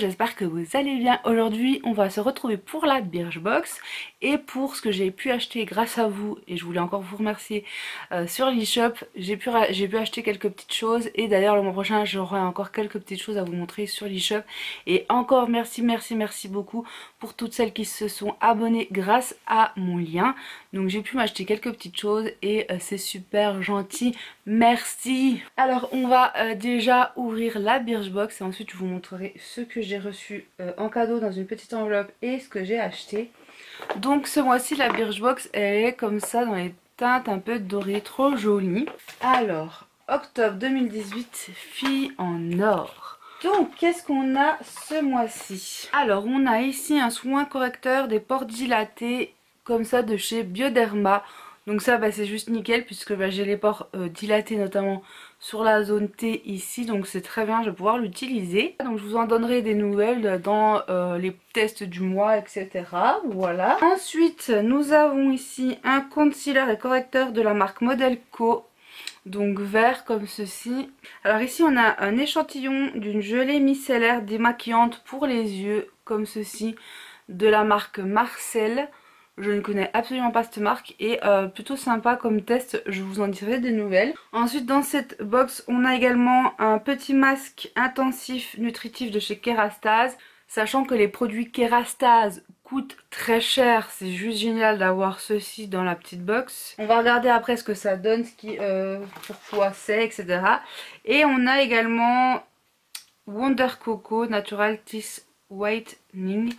J'espère que vous allez bien. Aujourd'hui on va se retrouver pour la Birchbox et pour ce que j'ai pu acheter grâce à vous, et je voulais encore vous remercier sur l'e-shop. J'ai pu acheter quelques petites choses, et d'ailleurs le mois prochain j'aurai encore quelques petites choses à vous montrer sur l'e-shop. Et encore merci beaucoup pour toutes celles qui se sont abonnées grâce à mon lien. Donc j'ai pu m'acheter quelques petites choses et c'est super gentil, merci. Alors on va déjà ouvrir la Birchbox et ensuite je vous montrerai ce que j'ai reçu en cadeau dans une petite enveloppe et ce que j'ai acheté. Donc ce mois-ci la Birchbox elle est comme ça dans les teintes un peu dorées, trop jolies. Alors octobre 2018, filles en or. Donc qu'est-ce qu'on a ce mois-ci? Alors on a ici un soin correcteur des pores dilatés comme ça de chez Bioderma. Donc ça c'est juste nickel puisque j'ai les pores dilatés notamment sur la zone T ici, donc c'est très bien, je vais pouvoir l'utiliser. Donc je vous en donnerai des nouvelles dans les tests du mois, etc. Voilà. Ensuite nous avons ici un concealer et correcteur de la marque Model Co. Donc vert comme ceci. Alors ici on a un échantillon d'une gelée micellaire démaquillante pour les yeux comme ceci de la marque Marcel. Je ne connais absolument pas cette marque et plutôt sympa comme test, je vous en dirai des nouvelles. Ensuite dans cette box on a également un petit masque intensif nutritif de chez Kerastase. Sachant que les produits Kerastase coûtent très cher, c'est juste génial d'avoir ceci dans la petite box. On va regarder après ce que ça donne, pourquoi c'est, etc. Et on a également Wonder Coco Natural Teeth Whitening.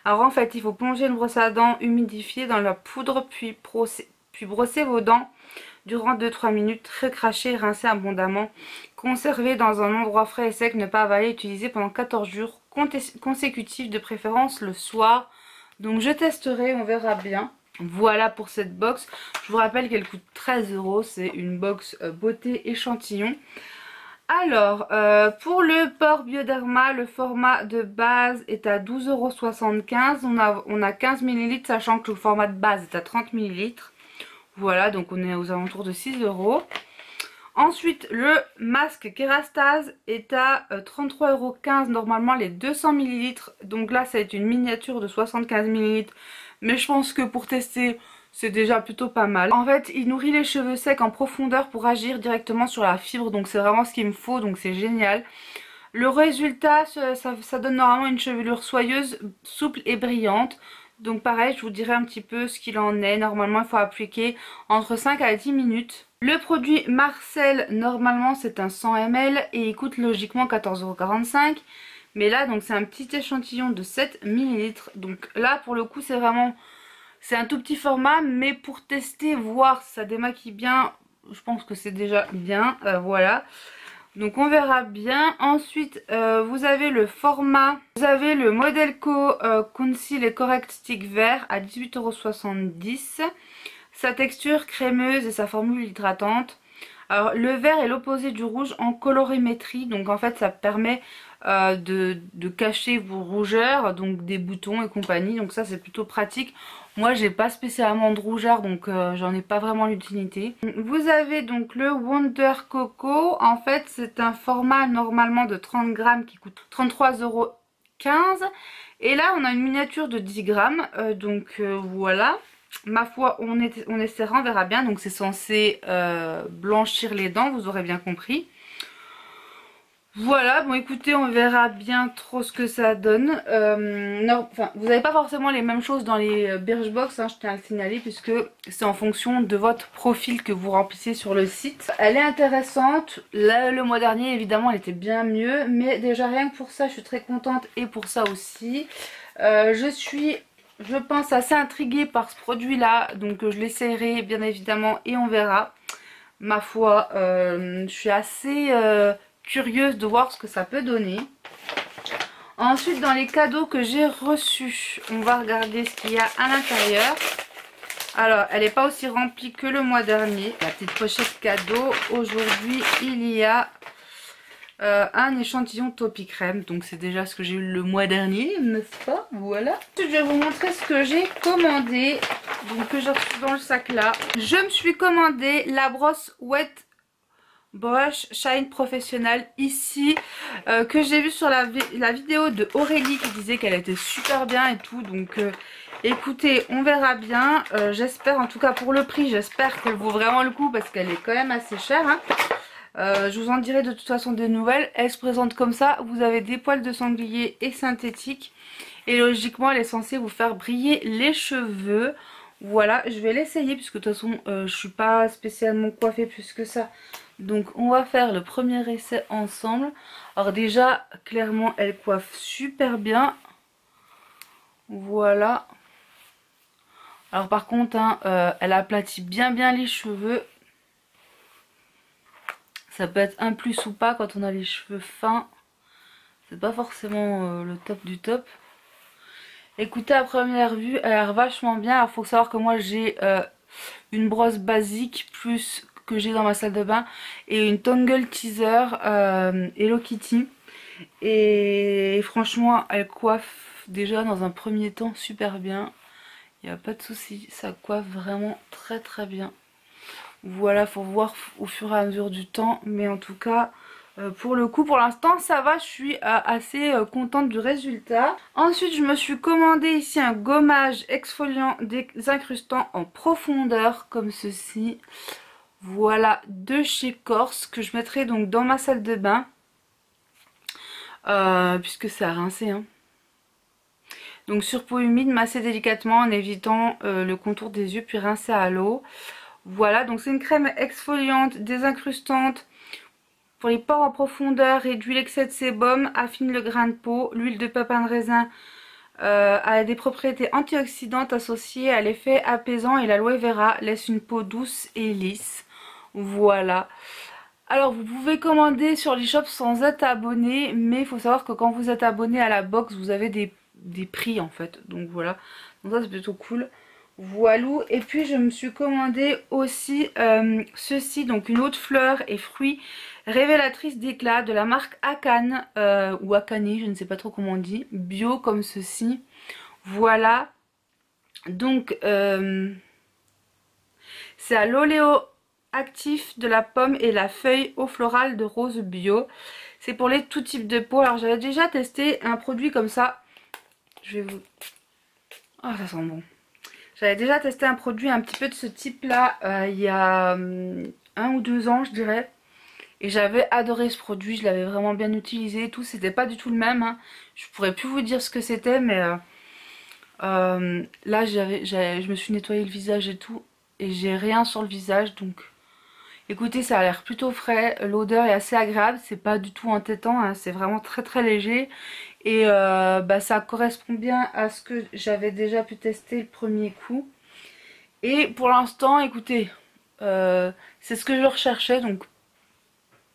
Alors en fait il faut plonger une brosse à dents humidifiée dans la poudre puis brosser vos dents durant 2-3 minutes, recracher et rincer abondamment. Conserver dans un endroit frais et sec, ne pas avaler, utiliser pendant 14 jours consécutifs, de préférence le soir. Donc je testerai, on verra bien. Voilà pour cette box. Je vous rappelle qu'elle coûte 13 €, c'est une box beauté échantillon. Alors, pour le port Bioderma, le format de base est à 12,75 €. On a 15 ml, sachant que le format de base est à 30 ml. Voilà, donc on est aux alentours de 6 €. Ensuite, le masque Kerastase est à 33,15 € normalement les 200 ml. Donc là, ça va être une miniature de 75 ml. Mais je pense que pour tester, c'est déjà plutôt pas mal. En fait, il nourrit les cheveux secs en profondeur pour agir directement sur la fibre. Donc c'est vraiment ce qu'il me faut, donc c'est génial. Le résultat, ça donne normalement une chevelure soyeuse, souple et brillante. Donc pareil, je vous dirai un petit peu ce qu'il en est. Normalement, il faut appliquer entre 5 à 10 minutes. Le produit Marcel, normalement, c'est un 100 ml et il coûte logiquement 14,45 €. Mais là, donc c'est un petit échantillon de 7 ml. Donc là, pour le coup, c'est vraiment... C'est un tout petit format, mais pour tester, voir si ça démaquille bien, je pense que c'est déjà bien. Voilà. Donc on verra bien. Ensuite vous avez le format, vous avez le Model Co Conceal et Correct Stick vert à 18,70 €. Sa texture crémeuse et sa formule hydratante. Alors le vert est l'opposé du rouge en colorimétrie, donc en fait ça permet de cacher vos rougeurs, donc des boutons et compagnie, donc ça c'est plutôt pratique. Moi j'ai pas spécialement de rougeur, donc j'en ai pas vraiment l'utilité. Vous avez donc le Wonder Coco, en fait c'est un format normalement de 30 grammes qui coûte 33,15 €. Et là on a une miniature de 10 grammes, donc voilà. Ma foi, on essaiera, on verra bien. Donc c'est censé blanchir les dents, vous aurez bien compris. Voilà, bon écoutez, on verra bien trop ce que ça donne. Non, enfin, vous n'avez pas forcément les mêmes choses dans les Birchbox, hein, je tiens à le signaler, puisque c'est en fonction de votre profil que vous remplissez sur le site. Elle est intéressante. Là, le mois dernier, évidemment, elle était bien mieux, mais déjà rien que pour ça, je suis très contente, et pour ça aussi. Je pense assez intriguée par ce produit là, donc je l'essayerai bien évidemment et on verra. Ma foi, je suis assez curieuse de voir ce que ça peut donner. Ensuite dans les cadeaux que j'ai reçus, on va regarder ce qu'il y a à l'intérieur. Alors elle n'est pas aussi remplie que le mois dernier, la petite pochette cadeau. Aujourd'hui il y a un échantillon Topi Crème, donc c'est déjà ce que j'ai eu le mois dernier, n'est-ce pas? Voilà. Ensuite, je vais vous montrer ce que j'ai commandé, donc que j'ai reçu dans le sac là. Je me suis commandé la brosse Wet Brush Shine Professionnel ici, que j'ai vu sur la vidéo de Aurélie qui disait qu'elle était super bien et tout. Donc écoutez, on verra bien. J'espère, en tout cas pour le prix, j'espère qu'elle vaut vraiment le coup parce qu'elle est quand même assez chère, hein. Je vous en dirai de toute façon des nouvelles. Elle se présente comme ça. Vous avez des poils de sanglier et synthétique. Et logiquement, elle est censée vous faire briller les cheveux. Voilà, je vais l'essayer puisque de toute façon, je suis pas spécialement coiffée plus que ça. Donc on va faire le premier essai ensemble. Alors déjà, clairement, elle coiffe super bien. Voilà. Alors par contre, hein, elle aplatit bien les cheveux. Ça peut être un plus ou pas quand on a les cheveux fins. C'est pas forcément le top du top. Écoutez, à première vue, elle a l'air vachement bien. Alors faut savoir que moi j'ai une brosse basique plus que j'ai dans ma salle de bain et une Tangle Teaser Hello Kitty. Et franchement, elle coiffe déjà dans un premier temps super bien. Il n'y a pas de souci, ça coiffe vraiment très bien. Voilà, faut voir au fur et à mesure du temps, mais en tout cas pour le coup, pour l'instant ça va, je suis assez contente du résultat. Ensuite je me suis commandé ici un gommage exfoliant désincrustant en profondeur comme ceci. Voilà, de chez Corse, que je mettrai donc dans ma salle de bain puisque c'est à rincer, hein. Donc sur peau humide, masser délicatement en évitant le contour des yeux puis rincer à l'eau. Voilà, donc c'est une crème exfoliante, désincrustante pour les pores en profondeur, réduit l'excès de sébum, affine le grain de peau. L'huile de pépin de raisin a des propriétés antioxydantes associées à l'effet apaisant et l'aloe vera laisse une peau douce et lisse. Voilà. Alors vous pouvez commander sur l'e-shop sans être abonné, mais il faut savoir que quand vous êtes abonné à la box, vous avez des prix en fait. Donc voilà, donc ça c'est plutôt cool. Voilou. Et puis je me suis commandé aussi ceci, donc une eau de fleurs et fruits révélatrice d'éclat de la marque Akane ou Akane, je ne sais pas trop comment on dit, bio comme ceci. Voilà. Donc c'est à l'oléo actif de la pomme et la feuille eau florale de rose bio. C'est pour les tout types de peau. Alors j'avais déjà testé un produit comme ça. Je vais vous... Oh, ça sent bon. J'avais déjà testé un produit un petit peu de ce type là il y a 1 ou 2 ans je dirais. Et j'avais adoré ce produit, je l'avais vraiment bien utilisé et tout. C'était pas du tout le même, hein. Je pourrais plus vous dire ce que c'était, mais là je me suis nettoyé le visage et tout. Et j'ai rien sur le visage, donc écoutez, ça a l'air plutôt frais. L'odeur est assez agréable, c'est pas du tout entêtant, hein. C'est vraiment très léger. Et bah, ça correspond bien à ce que j'avais déjà pu tester le premier coup. Et pour l'instant, écoutez, c'est ce que je recherchais, donc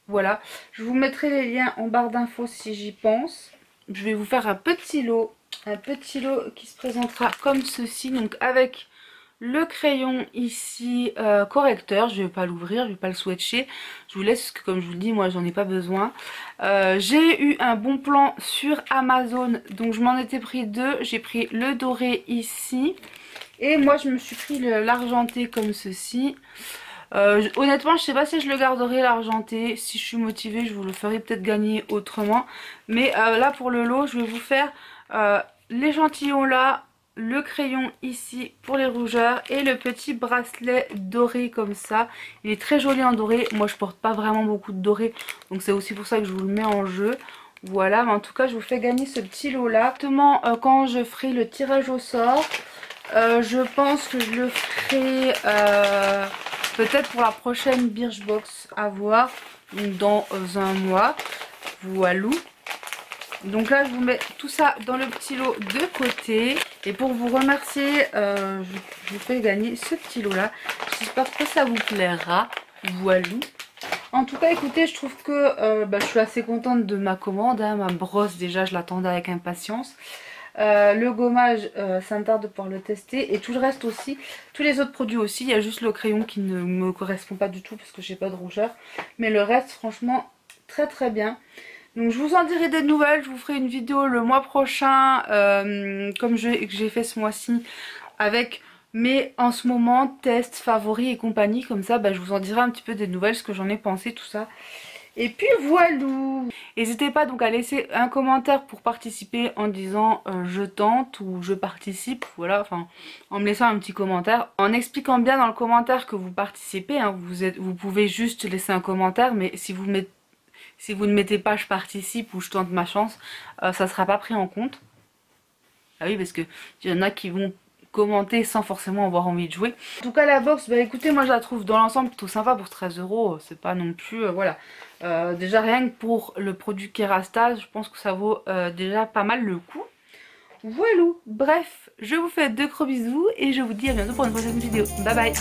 voilà. Je vous mettrai les liens en barre d'infos si j'y pense. Je vais vous faire un petit lot qui se présentera comme ceci, donc avec le crayon ici correcteur. Je vais pas l'ouvrir, je vais pas le swatcher, je vous laisse parce que comme je vous le dis, moi j'en ai pas besoin. J'ai eu un bon plan sur Amazon, donc je m'en étais pris deux. J'ai pris le doré ici et moi je me suis pris l'argenté comme ceci. Honnêtement je sais pas si je le garderai l'argenté. Si je suis motivée je vous le ferai peut-être gagner autrement, mais là pour le lot je vais vous faire l'échantillon là, le crayon ici pour les rougeurs et le petit bracelet doré comme ça. Il est très joli en doré, moi je porte pas vraiment beaucoup de doré, donc c'est aussi pour ça que je vous le mets en jeu. Voilà, mais en tout cas je vous fais gagner ce petit lot là. Exactement, quand je ferai le tirage au sort, je pense que je le ferai peut-être pour la prochaine Birchbox à voir, dans un mois. Voilà. Donc là je vous mets tout ça dans le petit lot de côté. Et pour vous remercier, je vous fais gagner ce petit lot là. J'espère que ça vous plaira. Voilà. En tout cas écoutez, je trouve que je suis assez contente de ma commande, hein. Ma brosse déjà je l'attendais avec impatience. Le gommage, ça me tarde de pouvoir le tester. Et tout le reste aussi, tous les autres produits aussi. Il y a juste le crayon qui ne me correspond pas du tout parce que j'ai pas de rougeur. Mais le reste franchement très bien. Donc je vous en dirai des nouvelles, je vous ferai une vidéo le mois prochain, comme j'ai fait ce mois-ci, avec Mais en ce moment, test, favoris et compagnie, comme ça je vous en dirai un petit peu des nouvelles, ce que j'en ai pensé, tout ça. Et puis voilà. N'hésitez pas donc à laisser un commentaire pour participer en disant je tente ou je participe, voilà, enfin en me laissant un petit commentaire, en expliquant bien dans le commentaire que vous participez, hein, vous pouvez juste laisser un commentaire, mais si vous ne mettez pas je participe ou je tente ma chance, ça sera pas pris en compte. Ah oui, parce que il y en a qui vont commenter sans forcément avoir envie de jouer. En tout cas la box, écoutez, moi je la trouve dans l'ensemble plutôt sympa pour 13 €, c'est pas non plus, voilà. Déjà rien que pour le produit Kerastase, je pense que ça vaut déjà pas mal le coup. Voilà, bref, je vous fais de gros bisous et je vous dis à bientôt pour une prochaine vidéo. Bye bye.